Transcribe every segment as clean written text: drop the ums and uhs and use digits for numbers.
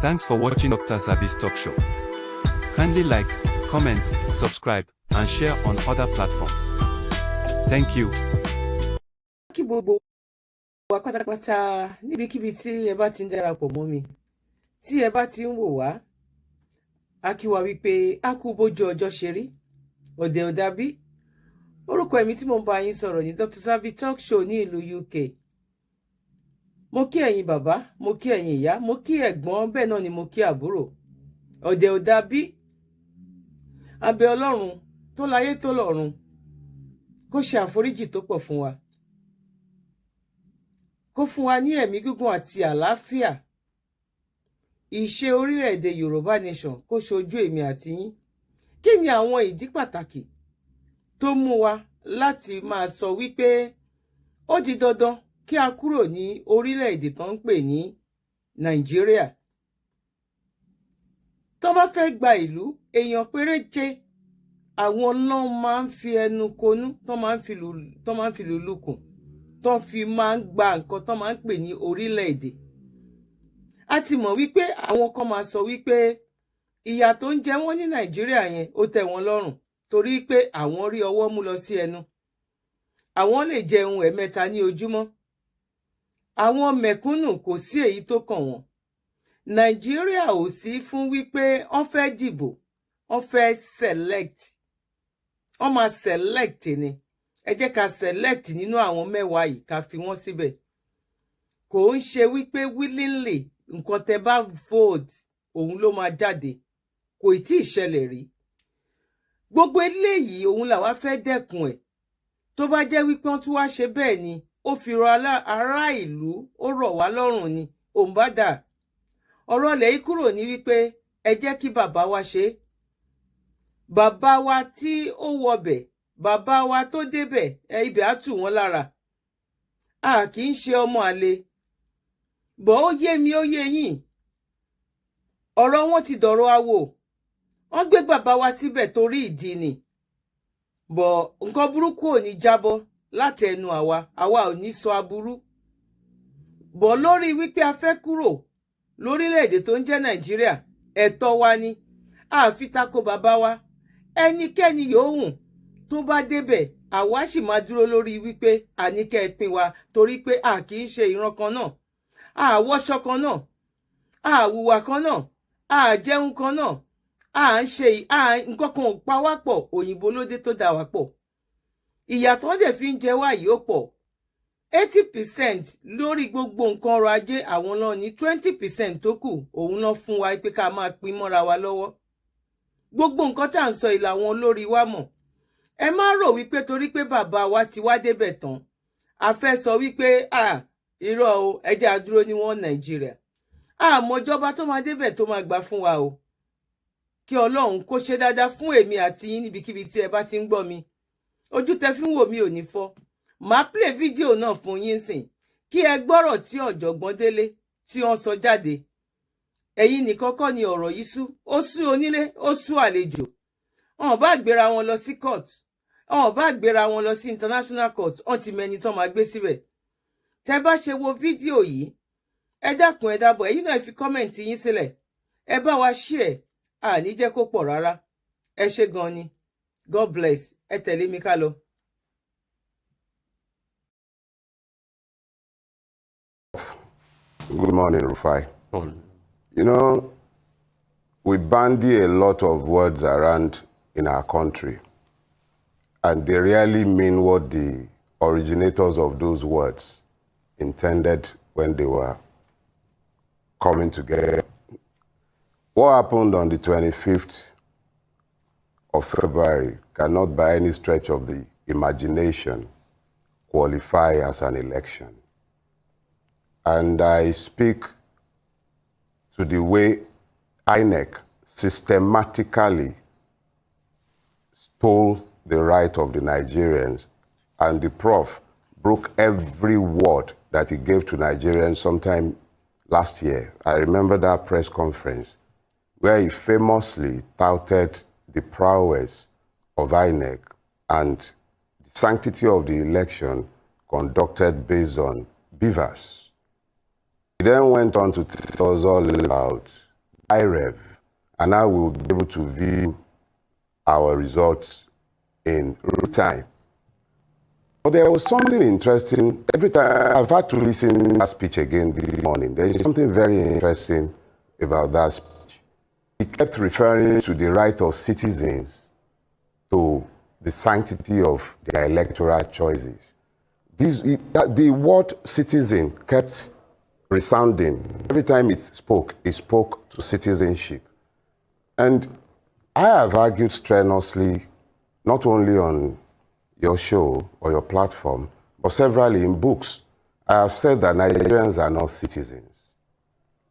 Thanks for watching Dr. Zabby's Talk Show. Kindly like, comment, subscribe, and share on other platforms. Thank you. Kí gbogbo wa pátápátá níbikíbi tí ẹ bá ti ń darapọ̀ mọ́ mi, tí ẹ bá ti ń wò wá, a kí wa wípé a kú bójú ọjọ́ ṣe rí, ọ̀dẹ̀ ò dàbí. Orúkọ èmi tí mo ń bá yín sọ̀rọ̀ ní Dr. Zabby Talk Show ní ìlú UK. Mo kí ẹ̀yin bàbá, mo kí ẹ̀yin ìyá, mo kí ẹ̀gbọ́n, bẹ́ẹ̀ náà ni mo kí àbúrò. Ọ̀dẹ̀ ò dàbí. A bẹ̀ Ọlọ́run tó láyé tó lọ́run kó ṣe àforíjì tó pọ̀ fún wa. Kó fún wa ní ẹ̀mí gígùn àti àlàáfíà. Ìṣe orílẹ̀-èdè Yorùbá Nation kó ṣojú èmi àti yín. Kí ni àwọn ìdí pàtàkì tó mú wa láti máa sọ wípé ó di dandan kí a kúrò ní orílẹ̀-èdè tó ń pè ní Nàìjíríà? Tó bá fẹ́ gba ìlú, èèyàn péréje àwọn náà máa ń fi ẹnu konú, tó máa ń fi lùlù kùn, tó fi máa ń gba nǹkan tó máa ń pè ní orílẹ̀-èdè. A ti mọ̀ wípé àwọn kan máa sọ wípé ìyà tó ń jẹ wọ́n ní Nàìjíríà yẹn ó tẹ́ wọn lọ́rùn torí pé àwọn rí ọwọ́ mú lọ sí ẹnu. Àwọn lè jẹun ẹ̀mẹ́ta ní ojúmọ́. Àwọn mẹ̀kúnnù kò sí èyí tó kàn wọ́n. Nàìjíríà ò sí fún wípé wọ́n fẹ́ dìbò, wọ́n fẹ́ select. Wọ́n máa select ni. Ẹ jẹ́ ká select nínú àwọn mẹ́wàá yìí ká fi wọ́n síbẹ̀. Kò ń ṣe wípé willingly nǹkan tẹ́ bá vote òun ló máa jáde. Kò tí ì ṣẹlẹ̀ rí. Gbogbo eléyìí òun làwa fẹ́ dẹ́kun ẹ̀. Tó bá jẹ́ wípé wọ́n tún wá ṣe bẹ́ẹ̀ ni, ó fi rọ ará ìlú, ó rọ̀ wá lọ́rùn ni, òun bá dà. Ọ̀rọ̀ ilẹ̀ yìí kúrò ní wípé ẹ jẹ́ kí bàbá wa ṣe. Bàbá wa tí ó wọbẹ̀, bàbá wa tó débẹ̀, ibẹ̀ á tù wọ́n lára. A kì í ṣe ọmọ àlè. Bọ̀ ó yé mi, ó yé yín. Ọ̀rọ̀ wọn ti dọ̀rọ̀ awo. Wọ́n gbé bàbá wa síbẹ̀ torí ìdí ni. Bọ̀ nǹkan burúkú ò ní jábọ́ láti ẹnu àwa ò ní sọ aburú. Bọ̀ lórí wípé a fẹ́ kúrò lórílẹ̀-èdè tó ń jẹ́ Nàìjíríà, ẹ̀tọ́ wa ni. A fi tako bàbá wa. Ẹnikẹ́ni yòówù tó bá débẹ̀, àwa sì máa dúró lórí wípé àníkẹ́ pín wa torí pé a kì í ṣe ìran kan náà. A wọṣọ kan náà. A hùwà kan náà. A jẹun kan náà. A ń ṣe nǹkan kan ò pa wá pọ̀, òyìnbó ló dé tó dà wá pọ̀. Ìyà tó dẹ̀ fi ń jẹ wá yìí ó pọ̀. 80% lórí gbogbo nǹkan ọrọ̀ ajé àwọn náà ní 20% tó kù òun náà fún wa pé ká máa pín mọ́ra wa lọ́wọ́. Gbogbo nǹkan tá à ń sọ ìlà àwọn olórí wa mọ̀. Ẹ má rò wípé torí pé bàbá wa ti wá débẹ̀ tán, a fẹ́ sọ wípé irọ́ o, ẹ jẹ́ a dúró ní wọn Nàìjíríà. Àmọ́jọba tó máa débẹ̀ tó máa gbà fún wa o. Kí Ọlọ́run kó ṣe dáadáa fún èmi àti yín níbikíbi tí ẹ bá ti ń gbọ́ mi. Ojú tẹ́ fi ń wò mí ò ní fọ́. Màá play fídíò náà fún yín sìn kí ẹ gbọ́rọ̀ tí ọ̀jọ̀gbọ́n Délé tí wọ́n sọ jáde. Ẹ̀yin nìkan kọ́ ni ọ̀rọ̀ yìí sú. Ó sú onílé, ó sú àlejò. Wọ́n bá gbéra wọn lọ sí court. Wọ́n bá gbéra wọn lọ sí international court. Wọ́n ti mẹni tán máa gbé síbẹ̀. Tẹ́ bá ṣe wo fídíò yìí, ẹ dákun ẹ dábọ̀, ẹ̀yin náà fi kọ́mẹ̀ntì yín sílẹ̀. Ẹ bá wa share. Ní jẹ́ kó pọ̀ rárá. Ẹ ṣé gan ni. God bless. Ẹ tẹ̀lé mi ká lọ. Good morning, Rufai. You know, we bandy a lot of words around in our country, and they really mean what the originators of those words intended when they were coming together. What happened on the 25th of February cannot by any stretch of the imagination qualify as an election. And I speak to the way Inec systematically stole the right of the Nigerians, and the prof broke every word that he gave to Nigerians sometime last year. I remember that press conference where he famously touted the prowess of Inec and the sanctity of the election conducted based on beavers. He then went on to tell us all about iRev, and now we'll be able to view our results in real time. But there was something interesting. Every time I've had to listen to that speech again this morning, there is something very interesting about that speech. He kept referring to the right of citizens to the sanctity of their electoral choices. The word citizen kept resounding. Every time it spoke to citizenship. And I have argued strenuously, not only on your show or your platform, but severally in books. I have said that Nigerians are not citizens.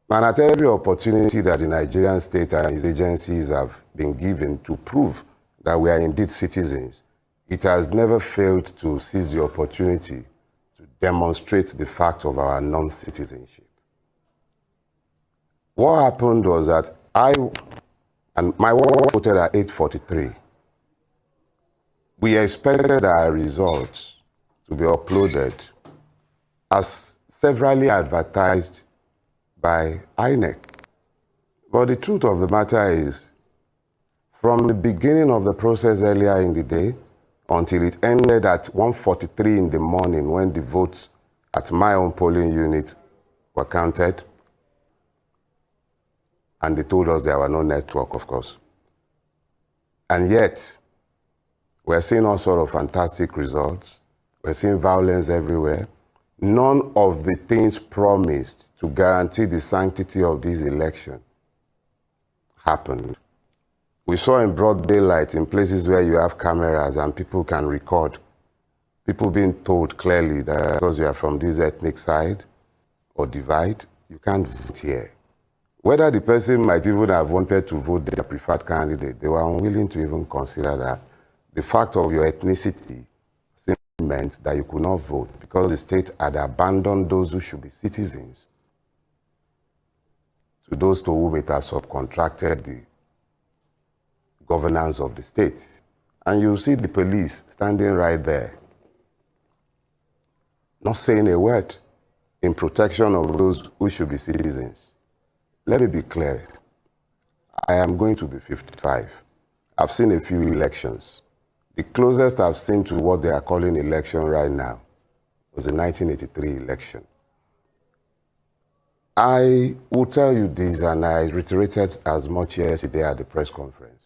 And at every opportunity that the Nigerian state and its agencies have been given to prove that we are indeed citizens, it has never failed to seize the opportunity to demonstrate the fact of our non-citizenship. What happened was that my wife voted at 8:43. We expected our results to be uploaded as severally advertised by Inec. But the truth of the matter is, from the beginning of the process earlier in the day until it ended at 1:43 in the morning when the votes at my own polling unit were counted, and they told us there were no network, of course. And yet, we're seeing all sorts of fantastic results. We're seeing violence everywhere. None of the things promised to guarantee the sanctity of this election happened. We saw in broad daylight in places where you have cameras and people can record, people being told clearly that because you are from this ethnic side or divide, you can't vote here. Whether the person might even have wanted to vote their preferred candidate, they were unwilling to even consider that. The fact of your ethnicity simply meant that you could not vote because the state had abandoned those who should be citizens to those to whom it has subcontracted the governance of the state. And you see the police standing right there, not saying a word in protection of those who should be citizens. Let me be clear. I am going to be 55. I've seen a few elections. The closest I've seen to what they are calling election right now was the 1983 election. I will tell you this, and I reiterated as much yesterday at the press conference.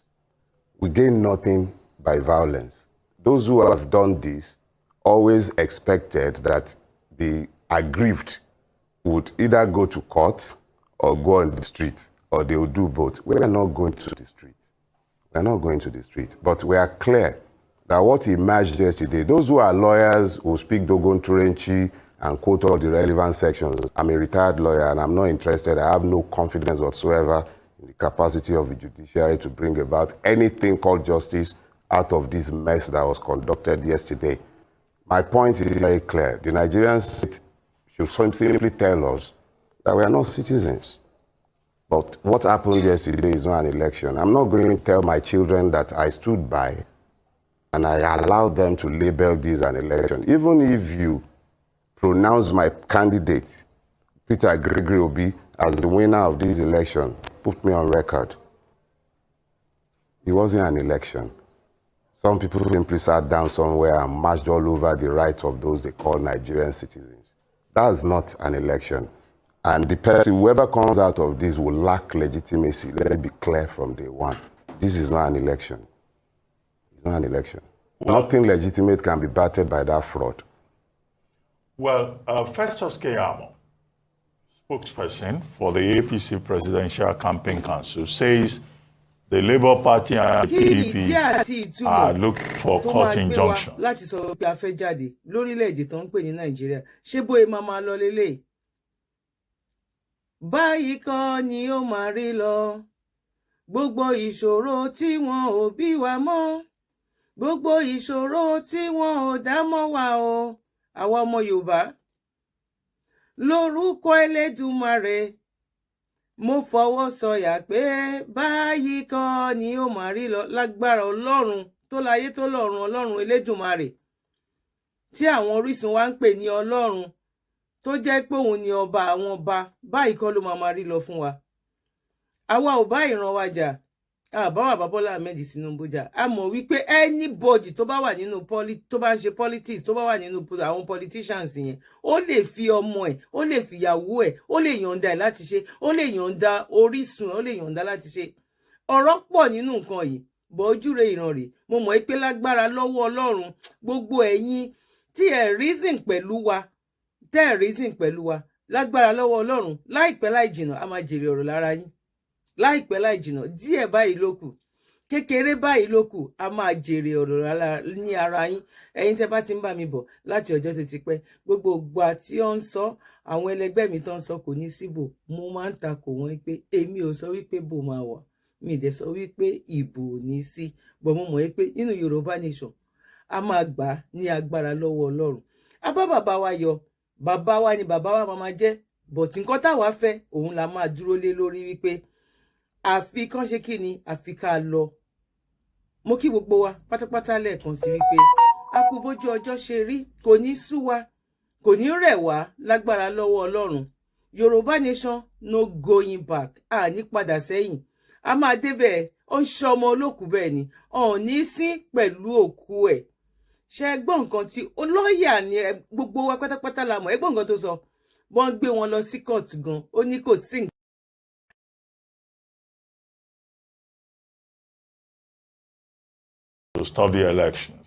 We gain nothing by violence. Those who have done this always expected that the aggrieved would either go to court or go on the street, or they will do both. We are not going to the street. We are not going to the street. But we are clear that what emerged yesterday, those who are lawyers who speak Dogon Turenchi and quote all the relevant sections, I'm a retired lawyer and I'm not interested. I have no confidence whatsoever in the capacity of the judiciary to bring about anything called justice out of this mess that was conducted yesterday. My point is very clear. The Nigerian state should simply tell us that we are not citizens. But what happened yesterday is not an election. I'm not going to tell my children that I stood by and I allowed them to label this an election. Even if you pronounce my candidate, Peter Gregory Obi, as the winner of this election, put me on record. It wasn't an election. Some people simply sat down somewhere and marched all over the rights of those they call Nigerian citizens. That's not an election. And the person, whoever comes out of this, will lack legitimacy. Let it be clear from day one. This is not an election. It's not an election. Well, nothing legitimate can be battered by that fraud. Well, Festus Keyamo, spokesperson for the APC Presidential Campaign Council, says the Labour Party and PDP are looking for court injunction. Láti sọ pé a fẹ́ jáde lórílẹ̀-èdè tó ń pè ní Nàìjíríà, ṣé bóyá máa lọ lélẹ̀? Báyìí kọ́ ni ó máa rí lọ. Gbogbo ìṣòro tí wọn ò bí wa mọ́. Gbogbo ìṣòro tí wọn ò dá mọ́ wa o. Àwa ọmọ Yorùbá. Lórúkọ Elédùmarè. Mo fọwọ́ sọ̀yà pé báyìí kọ́ ni ó máa rí lọ lágbára Ọlọ́run tó láyé tó lọ́run, Ọlọ́run Elédùmarè. Tí àwọn orísun wa ń pè ní Ọlọ́run tó jẹ́ pé òun ni ọba àwọn ọba, báyìí kọ́ ló máa rí lọ fún wa. àwa ò bá ìran wa jà, àbá bàbá Bọ́lá Ahmed Tinubu jà. A mọ̀ wípé anybody tó bá wà nínú tó bá ń ṣe politics, tó bá wà nínú àwọn politicians yẹn, ó lè fi ọmọ ẹ̀, ó lè fi ìyàwó ẹ̀, ó lè yọ̀ǹda ẹ̀ láti ṣe, ó lè yọ̀ǹda orísun, ó lè yọ̀ǹda láti ṣe. Ọ̀rọ̀ pọ̀ nínú nǹkan yìí, bọ̀ ojúre ìran rẹ̀. Mo mọ̀ pé lágbára lọ́wọ́ Ọlọ́run, gbogbo ẹ̀yin tí ẹ̀ reason pẹ̀lú wa, tẹ́ ẹ̀ reason pẹ̀lú wa, lágbára lọ́wọ́ Ọlọ́run, láìpẹ́ láì jìnnà a máa jèrè ọ̀rọ̀ lára yín. Láìpẹ́ láì jìnnà, díẹ̀ báyìí ló kù, kékeré báyìí ló kù, a máa jèrè ọ̀rọ̀ ní ara yín. Ẹ̀yin tẹ́ bá ti ń bá mi bọ̀ láti ọjọ́ tó ti pẹ́, gbogbo ìgbà tí ó ń sọ, àwọn ẹlẹgbẹ́ mi tó ń sọ kò ní síbò, mo máa ń takò wọ́n pé èmi ò sọ wípé bò máa wà, mi ì dẹ̀ sọ wípé ìbò ò ní sí, bọ̀ mo mọ̀ pé nínú Yorùbá nation a máa gbà ní agbára lọ́wọ́ Ọlọ́run. A bá bàbá wa yọ, bàbá wa ni bàbá wa máa jẹ́, bọ̀tí nǹkan táwa fẹ́ òun la máa dúró lé lórí wípé àfi kán ṣe kí ni, àfi ká lọ. Mo kí gbogbo wa pátápátá lẹ́ẹ̀kan sí wípé a kú bójú ọjọ́ ṣe rí, kò ní sú wa, kò ní rẹ̀ wá lágbára lọ́wọ́ Ọlọ́run. Yorùbá nation no going back, a ní padà sẹ́yìn. A máa débẹ̀, ó ń ṣọmọ olókùú bẹ́ẹ̀ ni, ọ̀ní sí pẹ̀lú òkú ẹ̀. Ṣé gbọ́ nǹkan tí olóyà ni gbogbo wa pátápátá la mọ̀, ẹ gbọ́ nǹkan tó sọ. Wọ́n gbé wọn lọ sí court gan, ó ní kò sí to stop the elections.